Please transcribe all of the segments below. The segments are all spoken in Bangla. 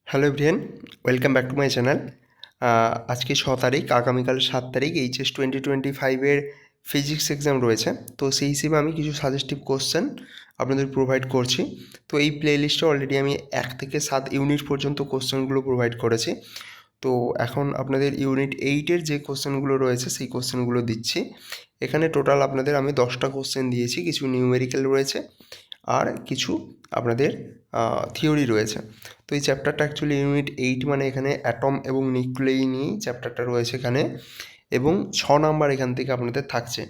Hello everyone, welcome back to my channel. আজকে 6 তারিখ, আগামীকাল 7 তারিখ এইচএস 2025-এর ফিজিক্স এক্সাম রয়েছে। তো সেই হিসেবে আমি কিছু সাজেস্টিভ কোশ্চেন আপনাদের প্রোভাইড করছি। তো এই প্লেলিস্টে অলরেডি আমি 1 থেকে 7 ইউনিট পর্যন্ত কোশ্চেনগুলো প্রোভাইড করেছি। তো এখন আপনাদের ইউনিট 8-এর যে কোশ্চেনগুলো রয়েছে সেই কোশ্চেনগুলো দিচ্ছি। এখানে টোটাল আপনাদের আমি 10টা কোশ্চেন দিয়েছি, কিছু নিউমেরিক্যাল রয়েছে আর কিছু আপনাদের থিওরি রয়েছে। তো এই চ্যাপ্টারটা অ্যাকচুয়ালি ইউনিট 8, মানে এখানে অ্যাটম এবং নিউক্লিয়াই নিয়েই চ্যাপ্টারটা রয়েছে এখানে, এবং 6 নাম্বার এখান থেকে আপনাদের থাকছে।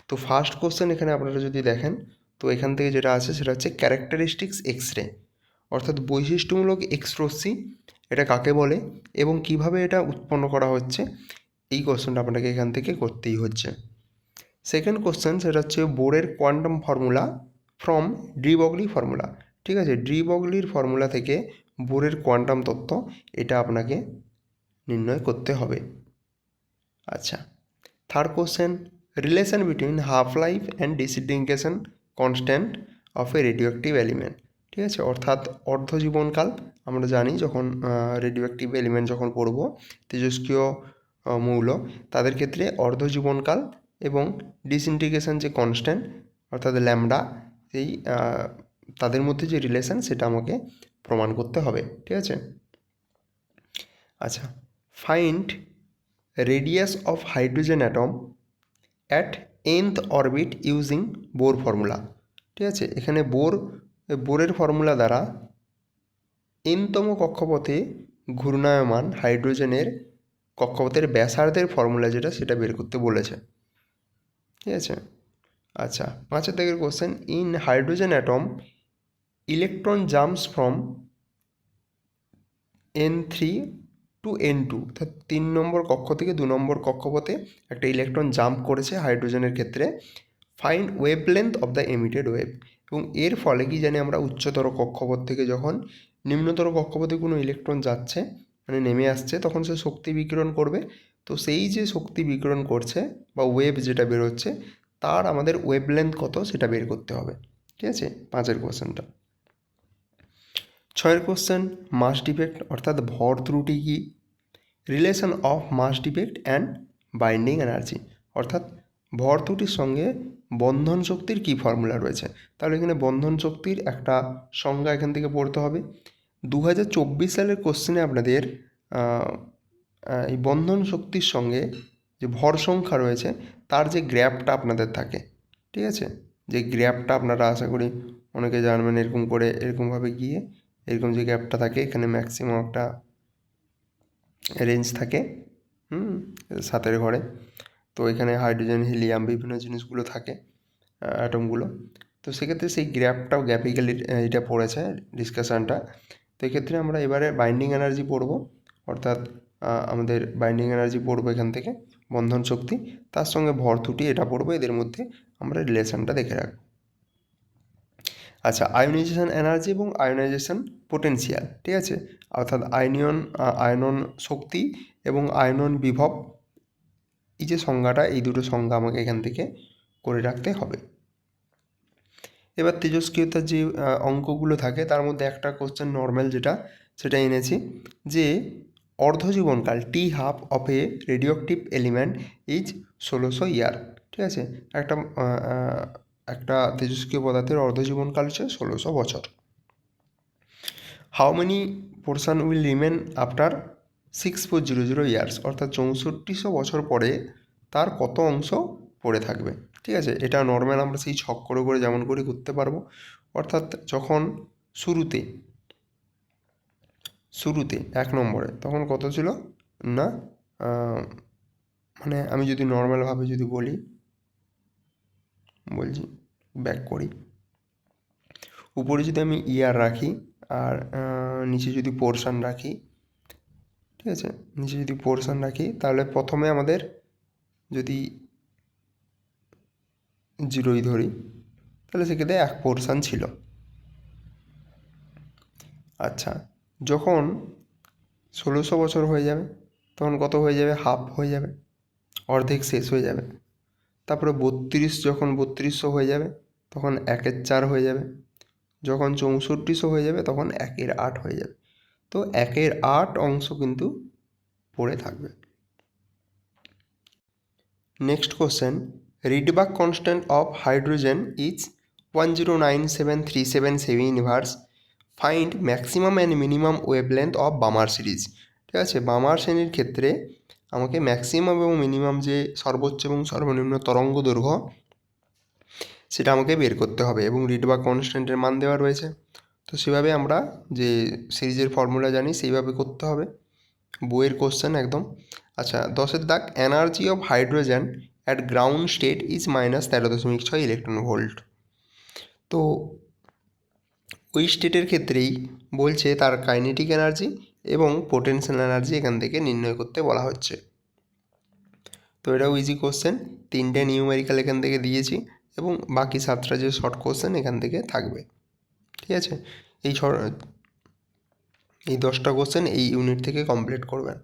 তো ফার্স্ট কোশ্চেন এখানে আপনারা যদি দেখেন, তো এখান থেকে যেটা আছে সেটা হচ্ছে ক্যারেক্টারিস্টিক্স এক্স রে, অর্থাৎ বৈশিষ্ট্যমূলক এক্স রশ্মি, এটা কাকে বলে এবং কিভাবে এটা উৎপন্ন করা হচ্ছে, এই কোশ্চেনটা আপনাকে এখান থেকে করতেই হচ্ছে। সেকেন্ড কোশ্চেন সেটা হচ্ছে বোরের quantum formula from de Broglie formula. ঠিক আছে, ডি ব্রগলির ফর্মুলা থেকে বোরের কোয়ান্টাম তত্ত্ব, এটা আপনাকে নির্ণয় করতে হবে। আচ্ছা, third question relation between half life and disintegration constant of a radio active element. ঠিক আছে, অর্থাৎ অর্ধজীবনকাল, আমরা জানি যখন রেডিও অ্যাক্টিভ এলিমেন্ট যখন পড়ব, তেজস্ক্রিয় মৌল, তাদের ক্ষেত্রে অর্ধজীবনকাল এবং ডিসইন্টিগ্রেশন যে কনস্ট্যান্ট অর্থাৎ ল্যামডা, সেই তাদের মধ্যে যে রিলেশন সেটা আমাকে প্রমাণ করতে হবে। ঠিক আছে। আচ্ছা, find radius of hydrogen atom at nth orbit using Bohr formula. ঠিক আছে, এখানে বোরের ফর্মুলা দ্বারা nতম কক্ষপথে ঘূর্ণায়মান হাইড্রোজেনের কক্ষপথের ব্যাসার্ধের ফর্মুলা যেটা, সেটা বের করতে বলেছে। ঠিক আছে। আচ্ছা, 5 দাগের question in hydrogen atom electron jumps from N3 to N2, অর্থাৎ 3 নম্বর কক্ষ থেকে 2 নম্বর কক্ষপথে একটা ইলেকট্রন জাম্প করেছে হাইড্রোজেনের ক্ষেত্রে। Find wavelength of the emitted wave, এবং এর ফলে কি জানি আমরা উচ্চতর কক্ষপথ থেকে যখন নিম্নতর কক্ষপথে কোনো ইলেকট্রন যাচ্ছে, মানে নেমে আসছে, তখন সে শক্তি বিকিরণ করবে। তো সেই যে শক্তি বিকিরণ করছে বা ওয়েভ যেটা বেরোচ্ছে, তার আমাদের ওয়েভলেন্থ কত সেটা বের করতে হবে। ঠিক আছে, 5-এর কোশ্চেনটা। 6-এর কোশ্চেন মাস ডিফেক্ট অর্থাৎ ভর ত্রুটি কি, relation of mass defect and binding energy, অর্থাৎ ভর ত্রুটির সঙ্গে বন্ধন শক্তির কী ফর্মুলা রয়েছে। তাহলে এখানে বন্ধন শক্তির একটা সংজ্ঞা এখান থেকে পড়তে হবে। 2024 সালের কোশ্চেনে আপনাদের এই বন্ধন শক্তির সঙ্গে যে ভর সংখ্যা রয়েছে তার যে গ্র্যাফটা আপনাদের থাকে, ঠিক আছে, যে গ্র্যাফটা আপনারা আশা করি অনেকে জানবেন, এরকম করে এরকমভাবে গিয়ে এরকম যে গ্যাপটা থাকে, এখানে ম্যাক্সিমাম একটা রেঞ্জ থাকে 7-এর ঘরে। তো এখানে হাইড্রোজেন, হিলিয়াম, বিভিন্ন জিনিসগুলো থাকে, অ্যাটমগুলো। তো সেক্ষেত্রে সেই গ্যাপিক্যালি এটা পড়েছে ডিসকাশানটা। তো এক্ষেত্রে আমরা এবারে বাইন্ডিং এনার্জি পড়ব, অর্থাৎ আমাদের বাইন্ডিং এনার্জি পড়বো এখান থেকে, বন্ধন শক্তি, তার সঙ্গে ভর ত্রুটি এটা পড়বো, এদের মধ্যে আমরা রিলেশনটা দেখে রাখবো। আচ্ছা, আয়োনাইজেশন এনার্জি এবং আয়োনাইজেশন পোটেনশিয়াল। ঠিক আছে, অর্থাৎ আয়নন শক্তি এবং আয়নন বিভব, এই যে সংজ্ঞাটা, এই দুটো সংজ্ঞা আমাকে এখান থেকে করে রাখতে হবে। এবার তেজস্ক্রিয়তার যে অঙ্কগুলো থাকে তার মধ্যে একটা কোশ্চেন নর্মাল যেটা, সেটা এনেছি যে অর্ধজীবনকাল টি half of a radio active element is 1600 year. ঠিক আছে, একটা তেজস্ক্রিয় পদার্থের অর্ধজীবনকাল হচ্ছে 1600 বছর। How many portion will remain after 6400 years, অর্থাৎ 6400 বছর পরে তার কত অংশ পড়ে থাকবে। ঠিক আছে, এটা নর্মাল আমরা সেই ছক করে করে যেমন করে করতে পারবো। অর্থাৎ যখন শুরুতে 1 নম্বরে তখন কত ছিল না, মানে আমি যদি নর্মালভাবে যদি বলছি, ব্যাক করি, উপরে যদি আমি ইয়ার রাখি আর নিচে যদি পোর্শন রাখি, ঠিক আছে, নিচে যদি পোর্শন রাখি, তাহলে প্রথমে আমাদের যদি 0ই ধরি, তাহলে সেক্ষেত্রে 1 পোর্শন ছিল। আচ্ছা, যখন 1600 বছর হয়ে যাবে তখন কত হয়ে যাবে, হাফ হয়ে যাবে, অর্ধেক শেষ হয়ে যাবে। তারপরে 32, যখন 3200 হয়ে যাবে তখন 1/4 হয়ে যাবে। যখন 6400 হয়ে যাবে তখন 1/8 হয়ে যাবে। তো 1-এর 8 অংশ কিন্তু পড়ে থাকবে। Next question, Rydberg constant of hydrogen is 109737 cm inverse, find maximum and minimum wavelength of Balmer series. ঠিক আছে, বামার শ্রেণীর ক্ষেত্রে আমাকে ম্যাক্সিমাম এবং মিনিমাম যে সর্বোচ্চ এবং সর্বনিম্ন তরঙ্গ দৈর্ঘ্য সেটা আমাকে বের করতে হবে এবং রিডবাক কনস্ট্যান্টের মান দেওয়া রয়েছে। তো সেভাবে আমরা যে সিরিজের ফর্মুলা জানি সেইভাবে করতে হবে, বইয়ের কোশ্চেন একদম। আচ্ছা, 10-এর দাগ, energy of hydrogen at ground state is -13.6 electron volt. তো ওই স্টেটের ক্ষেত্রেই বলছে তার কাইনেটিক এনার্জি এবং পোটেনশিয়াল এনার্জি এখান থেকে নির্ণয় করতে বলা হচ্ছে। তো এটাও ইজি কোশ্চেন, 3টে নিউমেরিক্যাল এখান থেকে দিয়েছি এবং বাকি 7টা যে শর্ট কোশ্চেন এখান থেকে থাকবে। ঠিক আছে, এই 10টা কোশ্চেন এই ইউনিট থেকে কমপ্লিট করবেন।